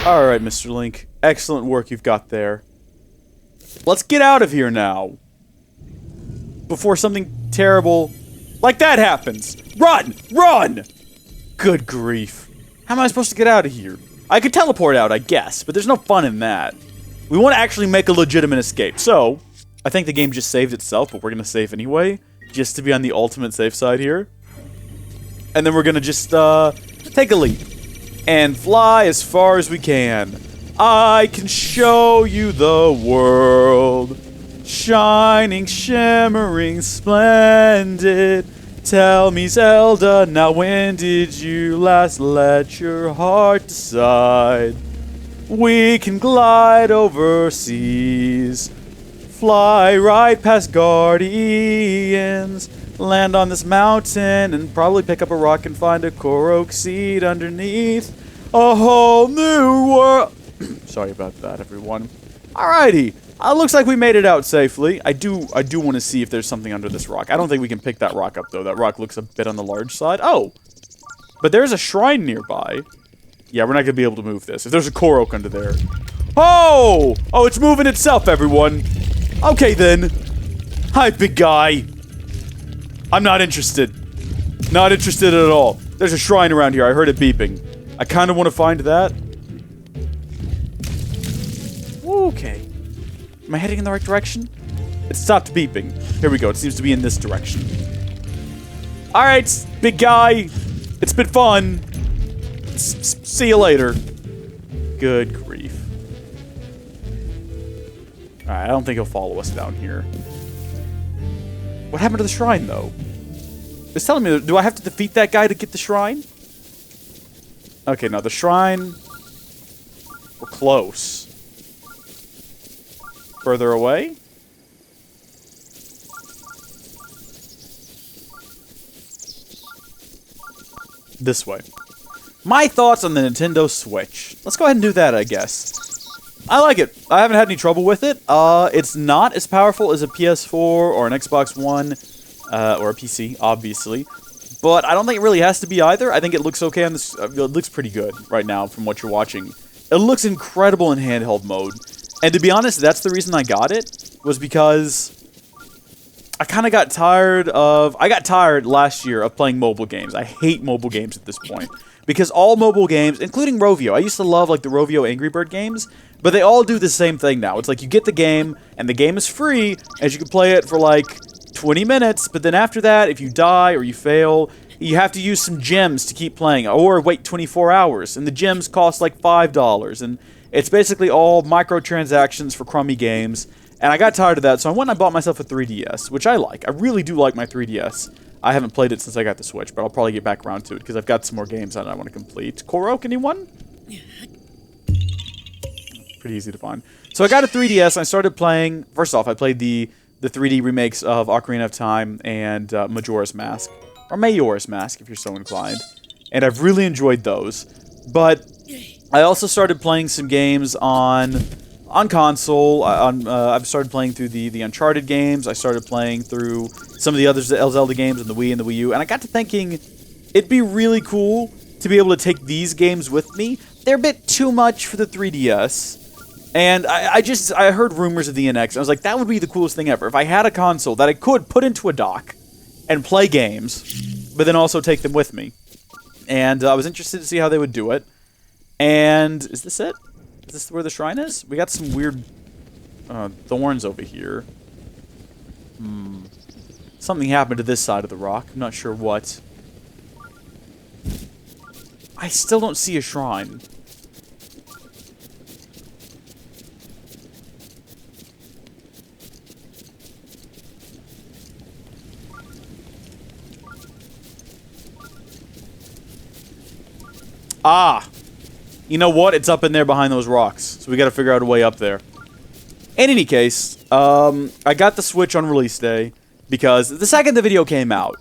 Alright, Mr. Link. Excellent work you've got there. Let's get out of here now. Before something terrible like that happens. Run! Run! Good grief. How am I supposed to get out of here? I could teleport out, I guess, but there's no fun in that. We want to actually make a legitimate escape. So, I think the game just saved itself, but we're going to save anyway. Just to be on the ultimate safe side here. And then we're going to just, take a leap. And fly as far as we can. I can show you the world. Shining, shimmering, splendid. Tell me, Zelda, now when did you last let your heart decide? We can glide overseas. Fly right past guardians. Land on this mountain and probably pick up a rock and find a Korok seed underneath. A whole new world. Sorry about that, everyone. Alrighty. Looks like we made it out safely. I do want to see if there's something under this rock. I don't think we can pick that rock up, though. That rock looks a bit on the large side. Oh! But there's a shrine nearby. Yeah, we're not going to be able to move this. If there's a Korok under there. Oh! Oh, it's moving itself, everyone. Okay, then. Hi, big guy. I'm not interested. Not interested at all. There's a shrine around here. I heard it beeping. I kind of want to find that. Okay. Am I heading in the right direction? It stopped beeping. Here we go. It seems to be in this direction. Alright, big guy. It's been fun. See you later. Good grief. Alright, I don't think he'll follow us down here. What happened to the shrine, though? It's telling me, do I have to defeat that guy to get the shrine? Okay, no, the shrine... We're close. Further away? This way. My thoughts on the Nintendo Switch. Let's go ahead and do that, I guess. I like it. I haven't had any trouble with it. It's not as powerful as a PS4 or an Xbox One, or a PC, obviously. But I don't think it really has to be either. I think it looks okay on this. It looks pretty good right now from what you're watching. It looks incredible in handheld mode. And to be honest, that's the reason I got it, was because I kind of got tired of... I got tired last year of playing mobile games. I hate mobile games at this point. Because all mobile games, including Rovio, I used to love like the Rovio Angry Bird games, but they all do the same thing now. It's like you get the game, and the game is free, and you can play it for like 20 minutes, but then after that, if you die or you fail, you have to use some gems to keep playing, or wait 24 hours, and the gems cost like $5, and it's basically all microtransactions for crummy games, and I got tired of that, so I went and I bought myself a 3DS, which I like. I really do like my 3DS. I haven't played it since I got the Switch, but I'll probably get back around to it, because I've got some more games that I want to complete. Korok, anyone? Pretty easy to find. So I got a 3DS, and I started playing... First off, I played the 3D remakes of Ocarina of Time and Majora's Mask. Or Majora's Mask, if you're so inclined. And I've really enjoyed those. But I also started playing some games on console. I've started playing through the Uncharted games. I started playing through some of the other Zelda games on the Wii and the Wii U. And I got to thinking, it'd be really cool to be able to take these games with me. They're a bit too much for the 3DS. And I heard rumors of the NX. I was like, that would be the coolest thing ever. If I had a console that I could put into a dock and play games, but then also take them with me. And I was interested to see how they would do it. And is this it? Is this where the shrine is? We got some weird thorns over here. Something happened to this side of the rock. I'm not sure what. I still don't see a shrine. Ah! You know what? It's up in there behind those rocks. So we gotta figure out a way up there. In any case, I got the Switch on release day because the second the video came out,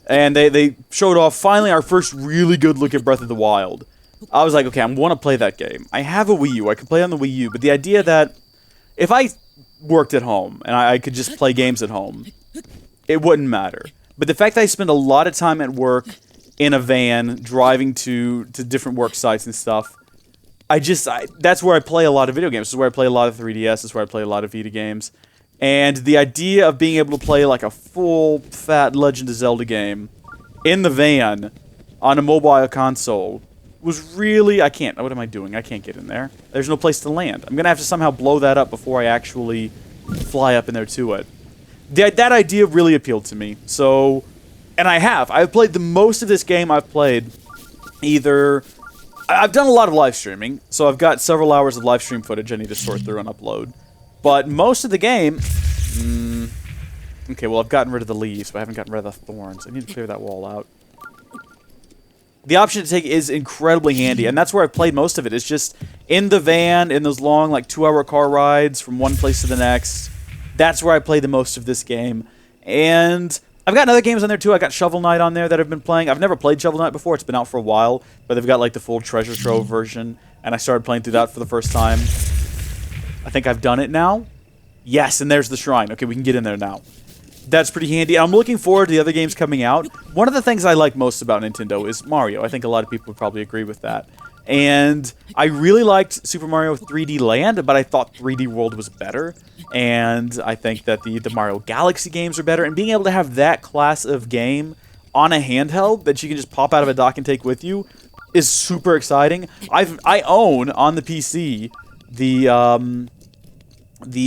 and they showed off finally our first really good look at Breath of the Wild. I was like, okay, I want to play that game. I have a Wii U. I can play on the Wii U, but the idea that if I worked at home and I could just play games at home, it wouldn't matter. But the fact that I spend a lot of time at work in a van, driving to different work sites and stuff, that's where I play a lot of video games. This is where I play a lot of 3DS. This is where I play a lot of Vita games. And the idea of being able to play like a full, fat Legend of Zelda game in the van on a mobile console was really... I can't. What am I doing? I can't get in there. There's no place to land. I'm going to have to somehow blow that up before I actually fly up in there to it. That idea really appealed to me. So, and I've played the most of this game I've played either... I've done a lot of live streaming, so I've got several hours of live stream footage I need to sort through and upload. But most of the game... okay, well, I've gotten rid of the leaves, but I haven't gotten rid of the thorns. I need to clear that wall out. The option to take is incredibly handy, and that's where I've played most of it. It's just in the van, in those long, like, 2-hour car rides from one place to the next. That's where I play the most of this game. And I've got other games on there, too. I got Shovel Knight on there that I've been playing. I've never played Shovel Knight before. It's been out for a while, but they've got, like, the full Treasure Trove version, and I started playing through that for the first time. I think I've done it now. Yes, and there's the shrine. Okay, we can get in there now. That's pretty handy. I'm looking forward to the other games coming out. One of the things I like most about Nintendo is Mario. I think a lot of people would probably agree with that. And I really liked Super Mario 3D Land, but I thought 3D World was better. And I think that the Mario Galaxy games are better. And being able to have that class of game on a handheld that you can just pop out of a dock and take with you is super exciting. I own on the PC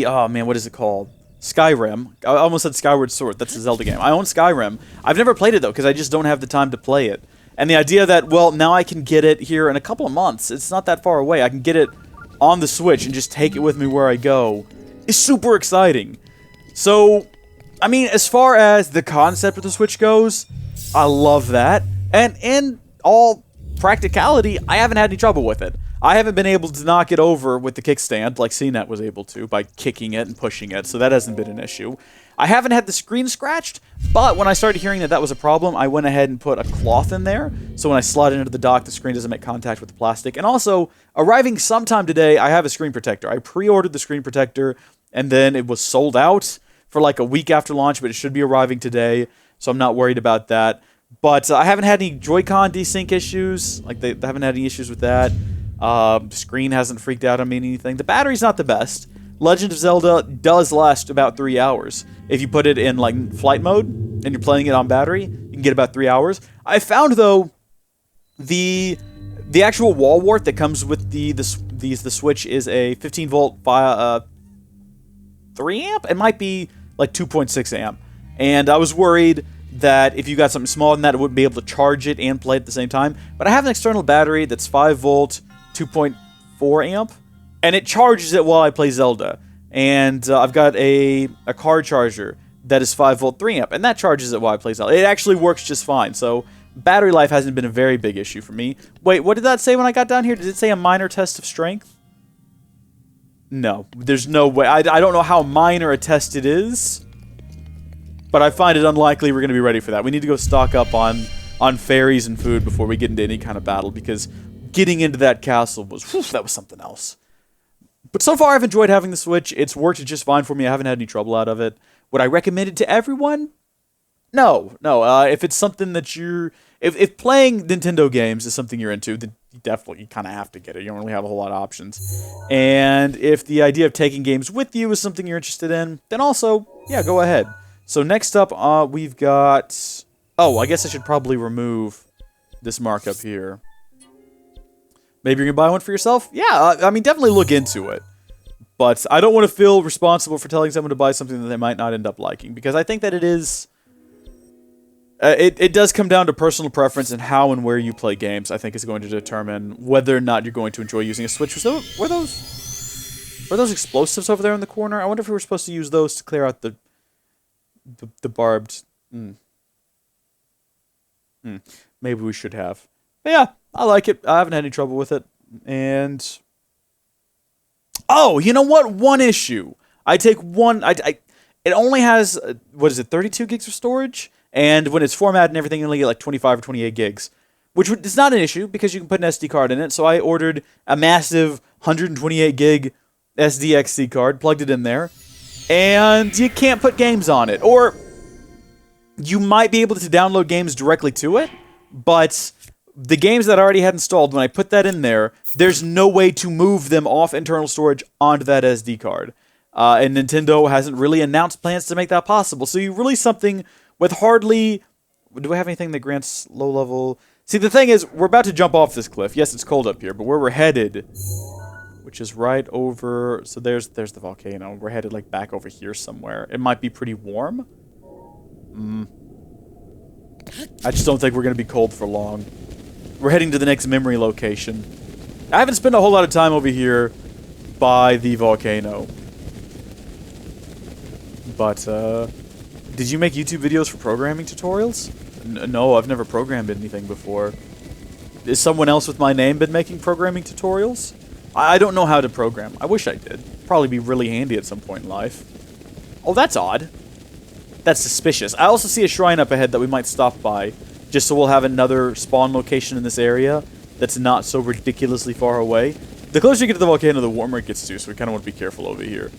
oh man, what is it called? Skyrim. I almost said Skyward Sword. That's a Zelda game. I own Skyrim. I've never played it, though, because I just don't have the time to play it. And the idea that, well, now I can get it here in a couple of months. It's not that far away. I can get it on the Switch and just take it with me where I go is super exciting. So, I mean, as far as the concept of the Switch goes, I love that. And in all practicality, I haven't had any trouble with it. I haven't been able to knock it over with the kickstand like CNET was able to by kicking it and pushing it, so that hasn't been an issue. I haven't had the screen scratched, but when I started hearing that that was a problem, I went ahead and put a cloth in there, so when I slide it into the dock, the screen doesn't make contact with the plastic. And also, arriving sometime today, I have a screen protector. I pre-ordered the screen protector, and then it was sold out for like a week after launch, but it should be arriving today, so I'm not worried about that. But I haven't had any Joy-Con desync issues. Like, they haven't had any issues with that. The screen hasn't freaked out on me or anything. The battery's not the best. Legend of Zelda does last about 3 hours. If you put it in, like, flight mode, and you're playing it on battery, you can get about 3 hours. I found, though, the actual wall wart that comes with the Switch is a 15-volt 3 amp? It might be, like, 2.6 amp. And I was worried that if you got something smaller than that, it wouldn't be able to charge it and play at the same time. But I have an external battery that's 5-volt, 2.4 amp, and it charges it while I play Zelda. And I've got a car charger that is 5-volt, 3 amp, and that charges it while I play Zelda. It actually works just fine, so battery life hasn't been a very big issue for me. Wait, what did that say when I got down here? Did it say a minor test of strength? No, there's no way. I don't know how minor a test it is, but I find it unlikely we're going to be ready for that. We need to go stock up on fairies and food before we get into any kind of battle, because getting into that castle that was something else. But so far, I've enjoyed having the Switch. It's worked just fine for me. I haven't had any trouble out of it. Would I recommend it to everyone? No. If it's something that if playing Nintendo games is something you're into, then you kind of have to get it. You don't really have a whole lot of options. And if the idea of taking games with you is something you're interested in, then also, yeah, go ahead. So next up, we've got... Oh, I guess I should probably remove this markup here. Maybe you're going to buy one for yourself? Yeah, I mean, definitely look into it. But I don't want to feel responsible for telling someone to buy something that they might not end up liking, because I think that it is... It does come down to personal preference, and how and where you play games, I think, is going to determine whether or not you're going to enjoy using a Switch. Were those explosives over there in the corner? I wonder if we were supposed to use those to clear out the barbed... Maybe we should have. But yeah, I like it. I haven't had any trouble with it. And... Oh, you know what? One issue. It only has, 32 gigs of storage? And when it's formatted and everything, you only get like 25 or 28 gigs. Which is not an issue, because you can put an SD card in it. So I ordered a massive 128 gig SDXC card, plugged it in there, and you can't put games on it. Or... you might be able to download games directly to it, but the games that I already had installed, when I put that in there, there's no way to move them off internal storage onto that SD card. And Nintendo hasn't really announced plans to make that possible. So you release something with hardly... Do I have anything that grants low level... See, the thing is, we're about to jump off this cliff. Yes, it's cold up here, but where we're headed, which is right over... So there's the volcano. We're headed, like, back over here somewhere. It might be pretty warm. I just don't think we're going to be cold for long. We're heading to the next memory location. I haven't spent a whole lot of time over here by the volcano. But, did you make YouTube videos for programming tutorials? No, I've never programmed anything before. Is someone else with my name been making programming tutorials? I don't know how to program. I wish I did. Probably be really handy at some point in life. Oh, that's odd. That's suspicious. I also see a shrine up ahead that we might stop by, just so we'll have another spawn location in this area that's not so ridiculously far away. The closer you get to the volcano, the warmer it gets to, so we kind of want to be careful over here.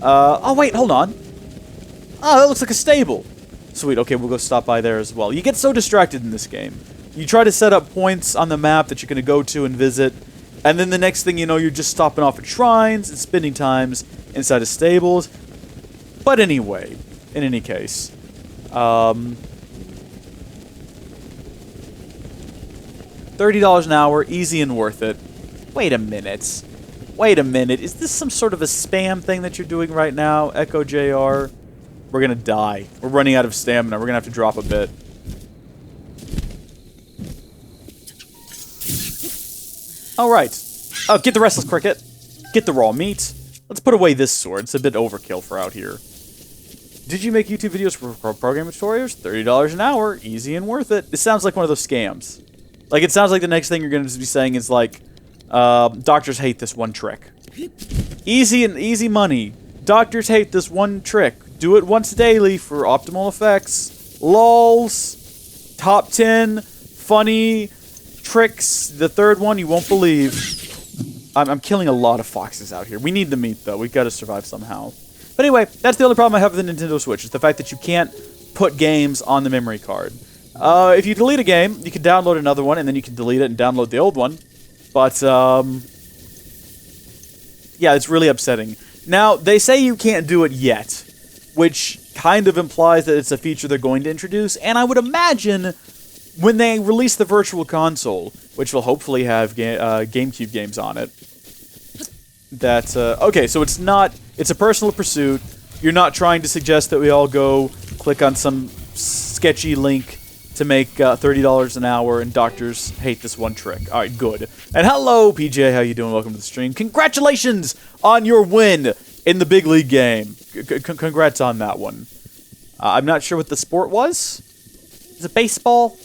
Oh wait, hold on. Oh, that looks like a stable. Sweet, okay, we'll go stop by there as well. You get so distracted in this game. You try to set up points on the map that you're going to go to and visit, and then the next thing you know, you're just stopping off at shrines and spending times inside of stables. But anyway, in any case, $30 an hour, easy and worth it. Wait a minute. Wait a minute. Is this some sort of a spam thing that you're doing right now, Echo JR? We're gonna die. We're running out of stamina. We're gonna have to drop a bit. Alright. Oh, get the restless cricket. Get the raw meat. Let's put away this sword. It's a bit overkill for out here. Did you make YouTube videos for programming tutorials? $30 an hour. Easy and worth it. This sounds like one of those scams. Like, it sounds like the next thing you're going to be saying is like, doctors hate this one trick. Easy money. Doctors hate this one trick. Do it once daily for optimal effects. Lols. Top 10 funny tricks. The third one you won't believe. I'm killing a lot of foxes out here. We need the meat, though. We've got to survive somehow. But anyway, that's the only problem I have with the Nintendo Switch, is the fact that you can't put games on the memory card. If you delete a game, you can download another one, and then you can delete it and download the old one. But, yeah, it's really upsetting. Now, they say you can't do it yet, which kind of implies that it's a feature they're going to introduce, and I would imagine when they release the Virtual Console, which will hopefully have GameCube games on it, that, okay, so it's a personal pursuit. You're not trying to suggest that we all go click on some sketchy link to make $30 an hour, and doctors hate this one trick. Alright, good. And hello, PJ, how you doing? Welcome to the stream. Congratulations on your win in the big league game. Congrats on that one. I'm not sure what the sport was. Is it baseball?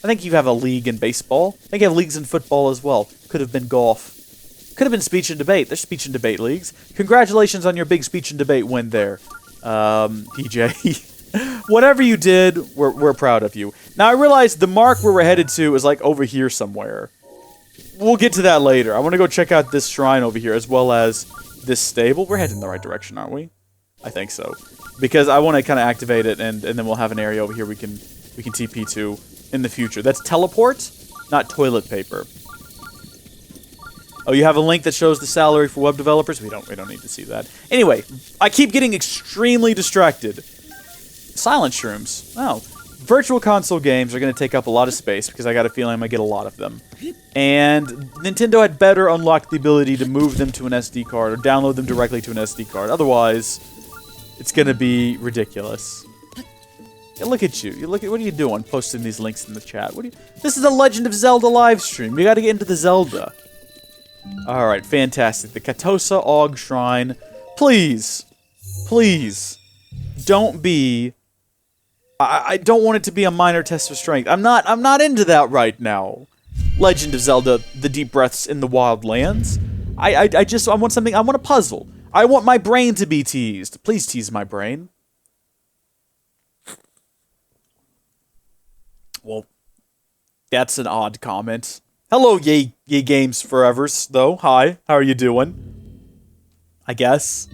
I think you have a league in baseball. I think you have leagues in football as well. Could have been golf. Could have been speech and debate. There's speech and debate leagues. Congratulations on your big speech and debate win there, PJ. Whatever you did, we're proud of you. Now, I realize the mark where we're headed to is, like, over here somewhere. We'll get to that later. I want to go check out this shrine over here, as well as this stable. We're heading in the right direction, aren't we? I think so. Because I want to kind of activate it, and then we'll have an area over here we can TP to in the future. That's teleport, not toilet paper. Oh, you have a link that shows the salary for web developers? We don't need to see that. Anyway, I keep getting extremely distracted. Silent shrooms. Oh. Virtual console games are going to take up a lot of space because I got a feeling I'm going to get a lot of them. And Nintendo had better unlock the ability to move them to an SD card or download them directly to an SD card. Otherwise, it's going to be ridiculous. Yeah, look at you. What are you doing posting these links in the chat? This is a Legend of Zelda live stream. We got to get into the Zelda. Alright, fantastic. The Katosa Og Shrine. Please. Please. Don't be... I don't want it to be a minor test of strength. I'm not into that right now. Legend of Zelda, The Deep Breaths in the Wild Lands. I want something, I want a puzzle. I want my brain to be teased. Please tease my brain. Well, that's an odd comment. Hello, Yay Games Forevers, though. Hi, how are you doing? I guess.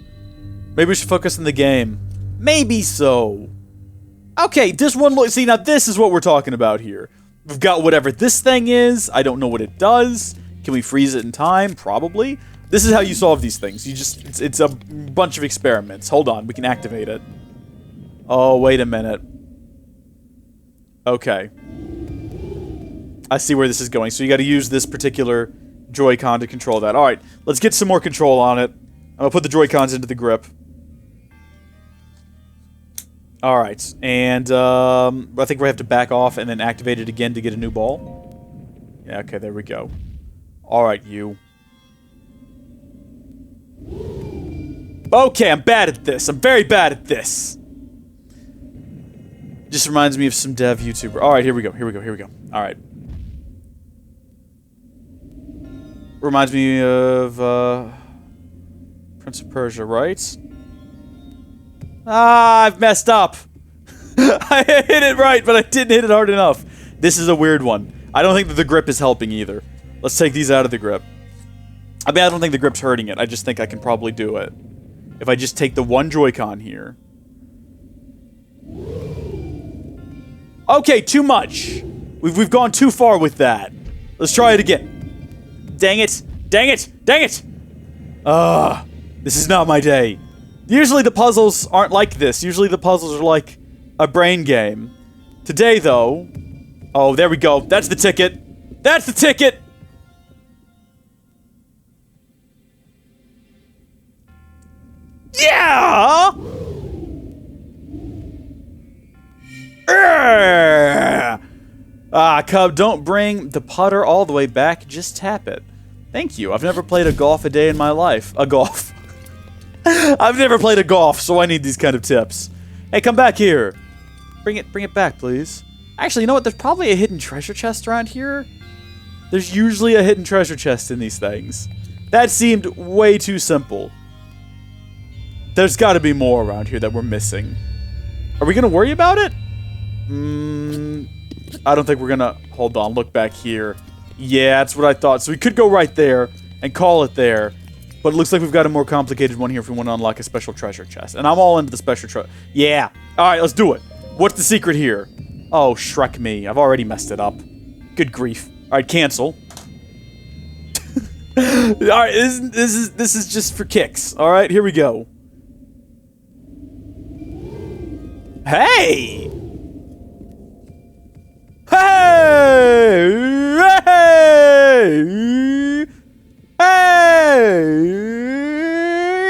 Maybe we should focus on the game. Maybe so. Okay, this one, see, now this is what we're talking about here. We've got whatever this thing is. I don't know what it does. Can we freeze it in time? Probably. This is how you solve these things. You just, it's a bunch of experiments. Hold on, we can activate it. Oh, wait a minute. Okay. I see where this is going. So you got to use this particular Joy-Con to control that. All right, let's get some more control on it. I'm gonna put the Joy-Cons into the grip. All right, and I think we have to back off and then activate it again to get a new ball. Yeah, okay, there we go. All right, you. Okay, I'm bad at this. I'm very bad at this. Just reminds me of some dev YouTuber. All right, here we go. Here we go. Here we go. All right. Reminds me of Prince of Persia, right? Ah, I've messed up. I hit it right, but I didn't hit it hard enough. This is a weird one. I don't think that the grip is helping either. Let's take these out of the grip. I mean, I don't think the grip's hurting it. I just think I can probably do it. If I just take the one Joy-Con here. Okay, too much. We've gone too far with that. Let's try it again. Dang it. Dang it. Dang it. This is not my day. Usually the puzzles aren't like this. Usually the puzzles are like a brain game. Today, though... Oh, there we go. That's the ticket. That's the ticket! Yeah! Cub, don't bring the putter all the way back. Just tap it. Thank you. I've never played a golf a day in my life. A golf. I've never played a golf, so I need these kind of tips. Hey, come back here. Bring it back, please. Actually, you know what? There's probably a hidden treasure chest around here. There's usually a hidden treasure chest in these things. That seemed way too simple. There's got to be more around here that we're missing. Are we gonna worry about it? I don't think we're gonna... Hold on, look back here. Yeah, that's what I thought. So we could go right there and call it there. But it looks like we've got a more complicated one here if we want to unlock a special treasure chest. And I'm all into the special treasure. Yeah. Alright, let's do it. What's the secret here? Oh, Shrek me. I've already messed it up. Good grief. Alright, cancel. Alright, this is just for kicks. Alright, here we go. Hey! Hey! Hey! Hey!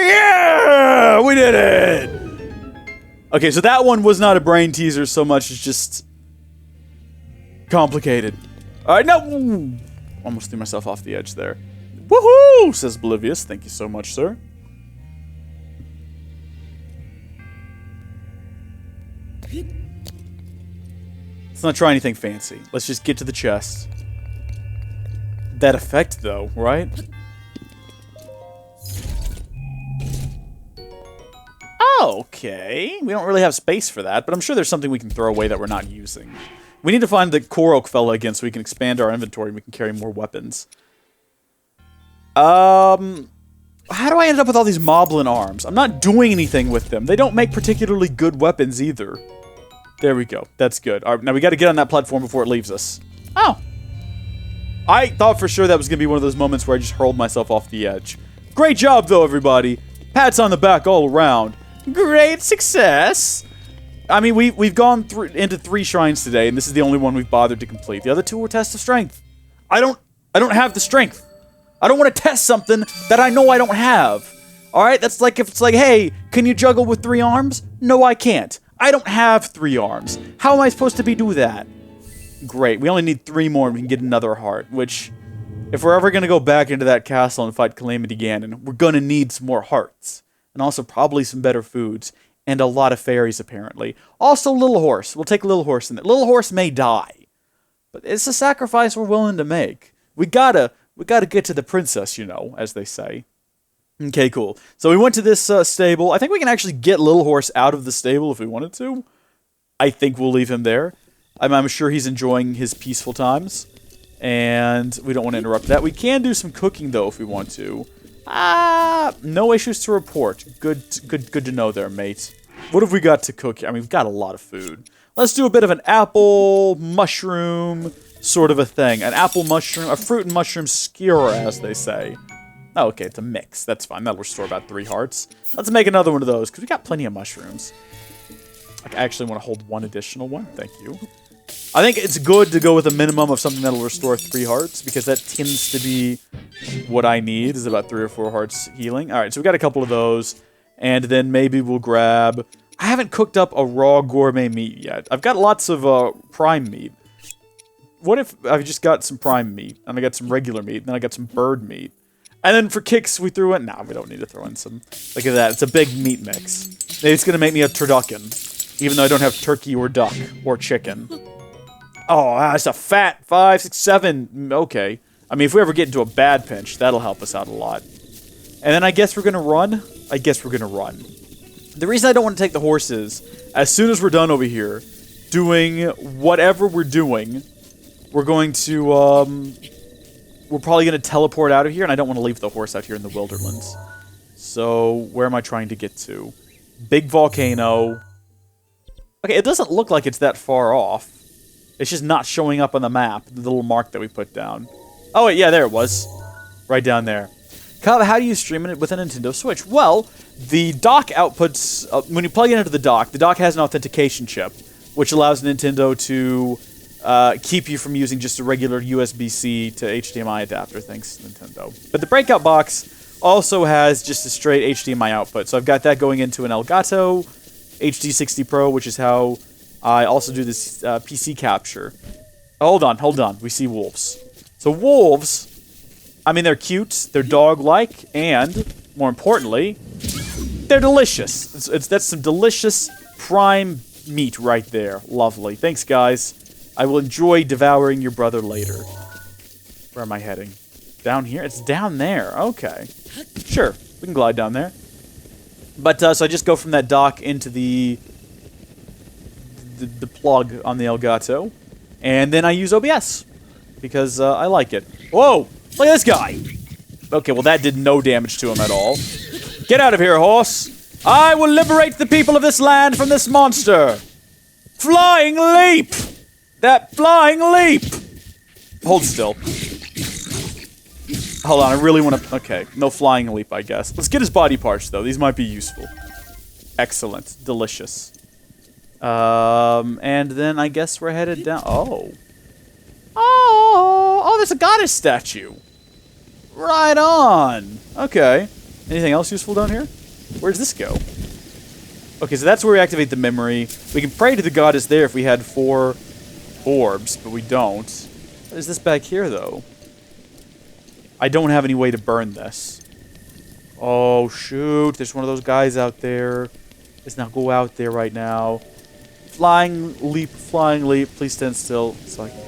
Yeah! We did it! Okay, so that one was not a brain teaser so much as just complicated. Alright, no! Almost threw myself off the edge there. Woohoo! Says Oblivious. Thank you so much, sir. Let's not try anything fancy. Let's just get to the chest. That effect, though, right? Okay. We don't really have space for that, but I'm sure there's something we can throw away that we're not using. We need to find the Korok fella again so we can expand our inventory and we can carry more weapons. How do I end up with all these Moblin arms? I'm not doing anything with them. They don't make particularly good weapons either. There we go. That's good. All right, now we got to get on that platform before it leaves us. Oh. I thought for sure that was going to be one of those moments where I just hurled myself off the edge. Great job, though, everybody. Pats on the back all around. Great success. I mean, we've gone into 3 shrines today, and this is the only one we've bothered to complete. The other 2 were tests of strength. I don't have the strength. I don't want to test something that I know I don't have. All right? That's like if it's like, hey, can you juggle with 3 arms? No, I can't. I don't have 3 arms. How am I supposed to do that? Great. We only need 3 more and we can get another heart, which, if we're ever going to go back into that castle and fight Calamity Ganon, we're going to need some more hearts. And also probably some better foods. And a lot of fairies, apparently. Also, Little Horse. We'll take Little Horse in there. Little Horse may die. But it's a sacrifice we're willing to make. We gotta get to the princess, you know, as they say. Okay, cool. So we went to this stable. I think we can actually get Little Horse out of the stable if we wanted to. I think we'll leave him there. I'm sure he's enjoying his peaceful times. And we don't want to interrupt that. We can do some cooking, though, if we want to. No issues to report. Good to know there, mate. What have we got to cook? I mean, we've got a lot of food. Let's do a bit of an apple, mushroom, sort of a thing. An apple mushroom, a fruit and mushroom skewer, as they say. Oh, okay, it's a mix. That's fine. That'll restore about 3 hearts. Let's make another one of those, because we got plenty of mushrooms. I actually want to hold 1 additional one. Thank you. I think it's good to go with a minimum of something that'll restore 3 hearts, because that tends to be what I need, is about 3 or 4 hearts healing. Alright, so we got a couple of those, and then maybe we'll grab... I haven't cooked up a raw gourmet meat yet. I've got lots of prime meat. What if I've just got some prime meat, and I got some regular meat, and then I got some bird meat? And then for kicks, we threw in... Nah, we don't need to throw in some... Look at that, it's a big meat mix. Maybe it's gonna make me a turducken, even though I don't have turkey or duck or chicken. Oh, that's a fat 5, 6, 7. Okay. I mean, if we ever get into a bad pinch, that'll help us out a lot. And then I guess we're gonna run? I guess we're gonna run. The reason I don't want to take the horses, as soon as we're done over here, doing whatever we're doing, we're going to, we're probably gonna teleport out of here, and I don't want to leave the horse out here in the wilderness. So, where am I trying to get to? Big volcano. Okay, it doesn't look like it's that far off. It's just not showing up on the map, the little mark that we put down. Oh, wait, yeah, there it was. Right down there. Cub, how do you stream it with a Nintendo Switch? Well, the dock outputs... when you plug it into the dock has an authentication chip, which allows Nintendo to keep you from using just a regular USB-C to HDMI adapter, thanks to Nintendo. But the breakout box also has just a straight HDMI output, so I've got that going into an Elgato HD60 Pro, which is how I also do this PC capture. Hold on, we see wolves. So wolves... I mean, they're cute, they're dog-like, and, more importantly, they're delicious. That's some delicious prime meat right there. Lovely. Thanks, guys. I will enjoy devouring your brother later. Where am I heading? Down here? It's down there. Okay. Sure, we can glide down there. But, so I just go from that dock into the plug on the Elgato, and then I use OBS, because I like it. Whoa! Look at this guy! Okay, well that did no damage to him at all. Get out of here, horse! I will liberate the people of this land from this monster! Flying leap! That flying leap! Hold still. Hold on, I really want to... Okay, no flying leap, I guess. Let's get his body parts, though. These might be useful. Excellent. Delicious. And then I guess we're headed down... Oh. Oh, there's a goddess statue. Right on. Okay. Anything else useful down here? Where does this go? Okay, so that's where we activate the memory. We can pray to the goddess there if we had 4 orbs, but we don't. What is this back here, though? I don't have any way to burn this. Oh, shoot. There's one of those guys out there. Let's not go out there right now. Flying leap, please stand still so I can